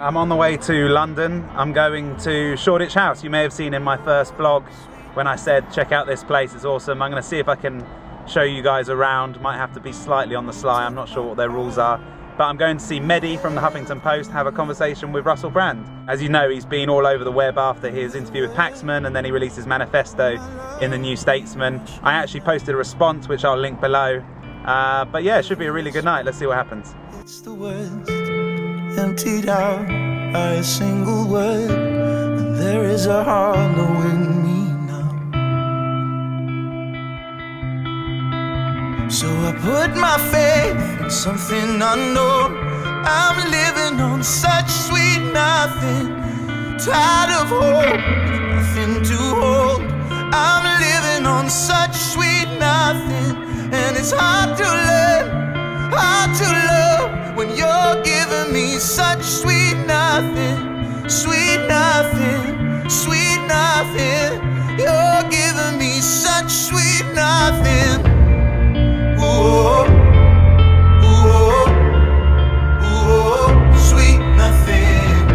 I'm on the way to London. I'm going to Shoreditch House. You may have seen in my first vlog when I said check out this place, it's awesome. I'm going to see if I can show you guys around. Might have to be slightly on the sly, I'm not sure what their rules are. But I'm going to see Mehdi from the Huffington Post, have a conversation with Russell Brand. As you know, he's been all over the web after his interview with Paxman, and then he released his manifesto in the New Statesman. I actually posted a response, which I'll link below. But yeah, it should be a really good night. Let's see what happens. It's the words emptied out by a single word, and there is a hollow in me now. So I put my faith in something unknown. I'm living on such sweet nothing, tired of hope, nothing to hold. I'm living on such sweet nothing, and it's hard to learn, hard to love when you're giving me such sweet nothing, sweet nothing, sweet nothing. You're giving me such sweet nothing. Ooh, ooh, ooh, sweet nothing.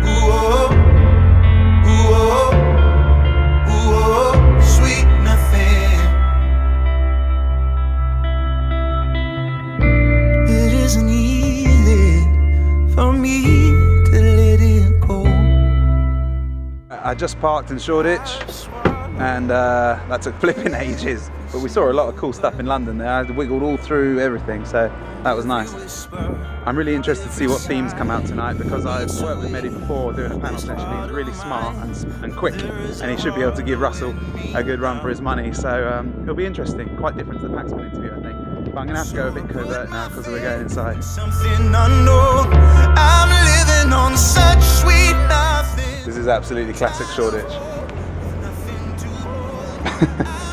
Ooh, ooh, ooh, sweet nothing. It isn't easy for me to let it go. I just parked in Shoreditch, and that took flipping ages. But we saw a lot of cool stuff in London there. I wiggled all through everything, so that was nice. I'm really interested to see what themes come out tonight, because I've worked with Mehdi before doing a panel session. He's really smart and quick, and he should be able to give Russell a good run for his money. So it'll be interesting. Quite different to the Paxman interview, I think. But I'm going to have to go a bit covert now because we're going inside. Something unknown. I'm living on such sweet nothing. This is absolutely classic Shoreditch.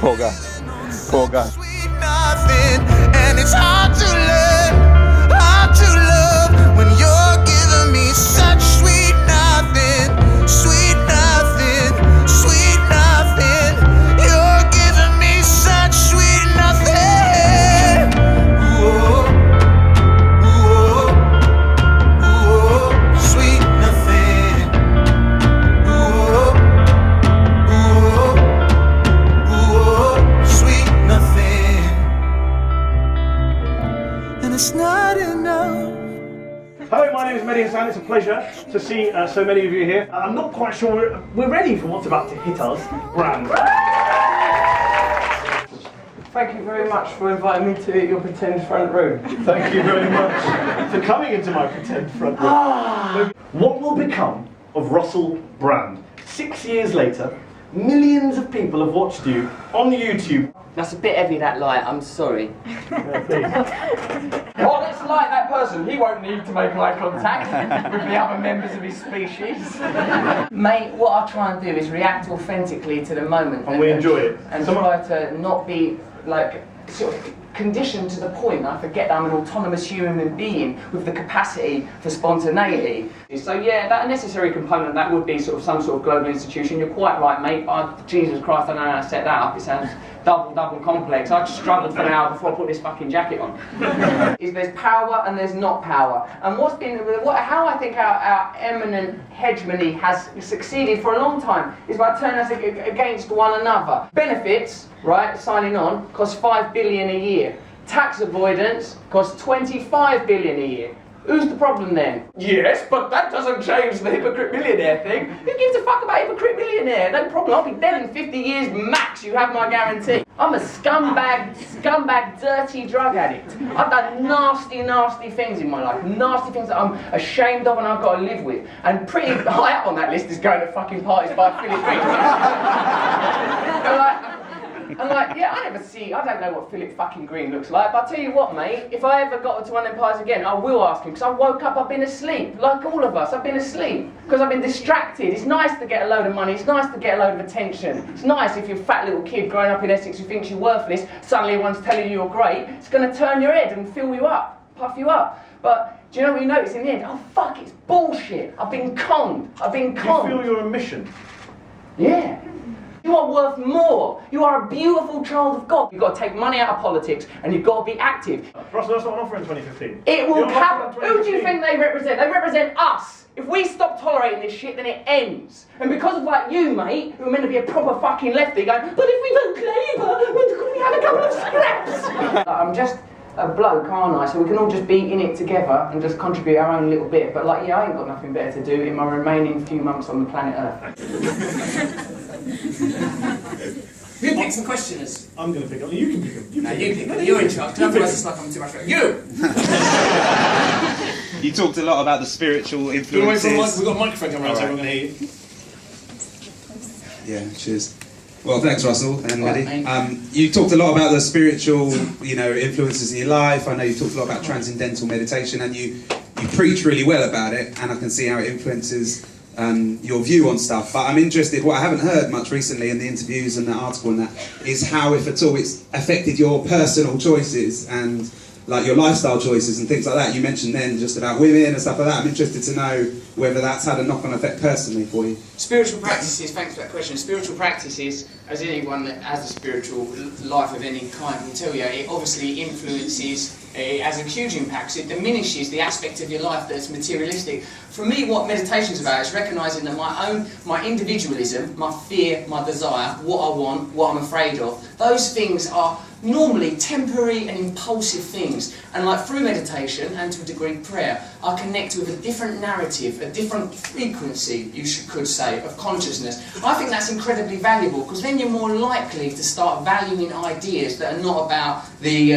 Poor guy. Poor guy. Sweet nothing, and it's hard to learn, hard to love when you're giving me such sweet nothing, sweet nothing, sweet nothing. You're giving me such sweet nothing. Ooh, ooh, ooh, sweet nothing. Ooh, ooh, ooh, sweet nothing. And it's not enough. Hello, my name is Mehdi Hassan. It's a pleasure to see so many of you here. I'm not quite sure we're ready for what's about to hit us. Brand. Thank you very much for inviting me to your pretend front room. Thank you very much for coming into my pretend front room. What will become of Russell Brand? 6 years later, millions of people have watched you on YouTube. That's a bit heavy, that light, I'm sorry. Please. Well, let's like that person. He won't need to make eye contact with the other members of his species. Mate, what I try and do is react authentically to the moment. And we enjoy it. And try to not be, like, sort of conditioned to the point that I forget that I'm an autonomous human being with the capacity for spontaneity. So yeah, that a necessary component, that would be sort of some sort of global institution. You're quite right, mate. Jesus Christ, I don't know how to set that up. It sounds double complex. I just struggled for an hour before I put this fucking jacket on. There's power and there's not power. And how I think our eminent hegemony has succeeded for a long time is by turning us against one another. Benefits, right, signing on, cost $5 billion a year. Tax avoidance costs $25 billion a year. Who's the problem then? Yes, but that doesn't change the hypocrite millionaire thing. Who gives a fuck about hypocrite millionaire? No problem, I'll be dead in 50 years max, you have my guarantee. I'm a scumbag, dirty drug addict. I've done nasty things in my life. Nasty things that I'm ashamed of and I've got to live with. And pretty high up on that list is going to fucking parties by Philip Green. I'm like, yeah, I don't know what Philip fucking Green looks like, but I'll tell you what, mate, if I ever got to one of them parties again, I will ask him, because I woke up, I've been asleep, like all of us, I've been asleep, because I've been distracted. It's nice to get a load of money, it's nice to get a load of attention, it's nice if you're a fat little kid growing up in Essex who thinks you're worthless, suddenly everyone's telling you you're great, it's going to turn your head and fill you up, puff you up, but do you know what you notice in the end? Oh fuck, it's bullshit, I've been conned. Do you feel you're a mission? Yeah. You are worth more. You are a beautiful child of God. You've got to take money out of politics and you've got to be active. Russell, that's not an offer in 2015. It will happen. Who do you think they represent? They represent us. If we stop tolerating this shit, then it ends. And because of like you, mate, who are meant to be a proper fucking lefty, going, but if we vote Labour, could we have a couple of scraps? I'm just a bloke, aren't I? So we can all just be in it together and just contribute our own little bit. But like, yeah, I ain't got nothing better to do in my remaining few months on the planet Earth. Who picks the questioners? I'm going to pick up. You can pick them. No, you pick them. You're in charge. Because otherwise it's like I'm too much for you. You talked a lot about the spiritual influences. We've got a microphone coming around, so everyone can hear you. Yeah, cheers. Well, thanks, Russell and Right, Eddie. You talked a lot about the spiritual, influences in your life. I know you talked a lot about transcendental meditation, and you preach really well about it, and I can see how it influences your view on stuff. But I'm interested, what I haven't heard much recently in the interviews and the article and that, is how, if at all, it's affected your personal choices and like your lifestyle choices and things like that. You mentioned then just about women and stuff like that. I'm interested to know whether that's had a knock-on effect personally for you. Spiritual practices, thanks for that question. Spiritual practices, as anyone that has a spiritual life of any kind will tell you, it obviously influences, it has a huge impact, so it diminishes the aspect of your life that's materialistic. For me, what meditation is about is recognising that my individualism, my fear, my desire, what I want, what I'm afraid of, those things are normally temporary and impulsive things, and like through meditation and to a degree prayer, I connect with a different narrative, a different frequency, could say, of consciousness. I think that's incredibly valuable, because then you're more likely to start valuing ideas that are not about the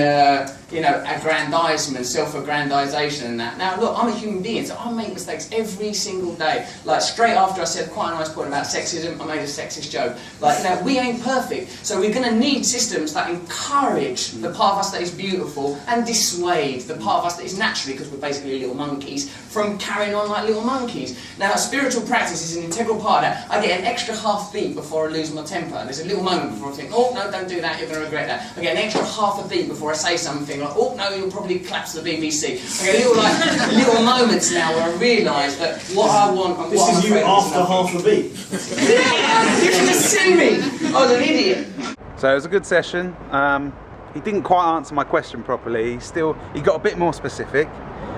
aggrandisement, self-aggrandisation and that. Now look, I'm a human being, so I make mistakes every single day. Like straight after I said quite a nice point about sexism, I made a sexist joke. Like, we ain't perfect, so we're going to need systems that encourage the part of us that is beautiful and dissuade the part of us that is naturally, because we're basically little monkeys, from carrying on like little monkeys. Now, spiritual practice is an integral part of that. I get an extra half beat before I lose my temper. There's a little moment before I think, oh no, don't do that, you're going to regret that. I get an extra half a beat before I say something like, oh no, you'll probably collapse the BBC. I get little moments now where I realise that what I want and what I'm This is you afraid of is after half a beat. You should have seen me! I was an idiot. So it was a good session. He didn't quite answer my question properly. He got a bit more specific,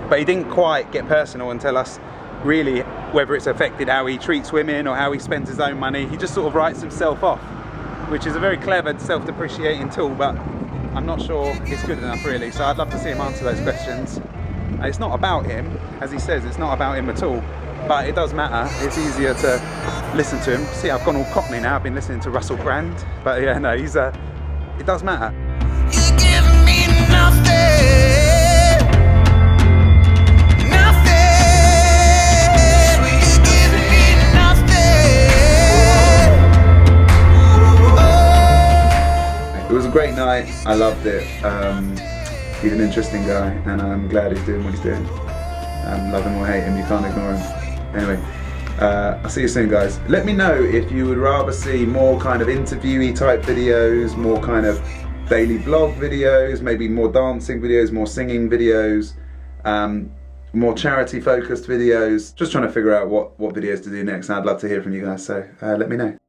but he didn't quite get personal and tell us really whether it's affected how he treats women or how he spends his own money. He just sort of writes himself off, which is a very clever self-depreciating tool, but I'm not sure it's good enough really. So I'd love to see him answer those questions. It's not about him, as he says, it's not about him at all, but it does matter. It's easier to listen to him. See, I've gone all Cockney now, I've been listening to Russell Brand, but yeah, no, it does matter. You give me nothing, nothing. You give me nothing. It was a great night, I loved it. He's an interesting guy, and I'm glad he's doing what he's doing. Love him or hate him, you can't ignore him. Anyway, I'll see you soon, guys. Let me know if you would rather see more kind of interviewee type videos, more kind of daily vlog videos, maybe more dancing videos, more singing videos, more charity focused videos. Just trying to figure out what videos to do next, and I'd love to hear from you guys, so let me know.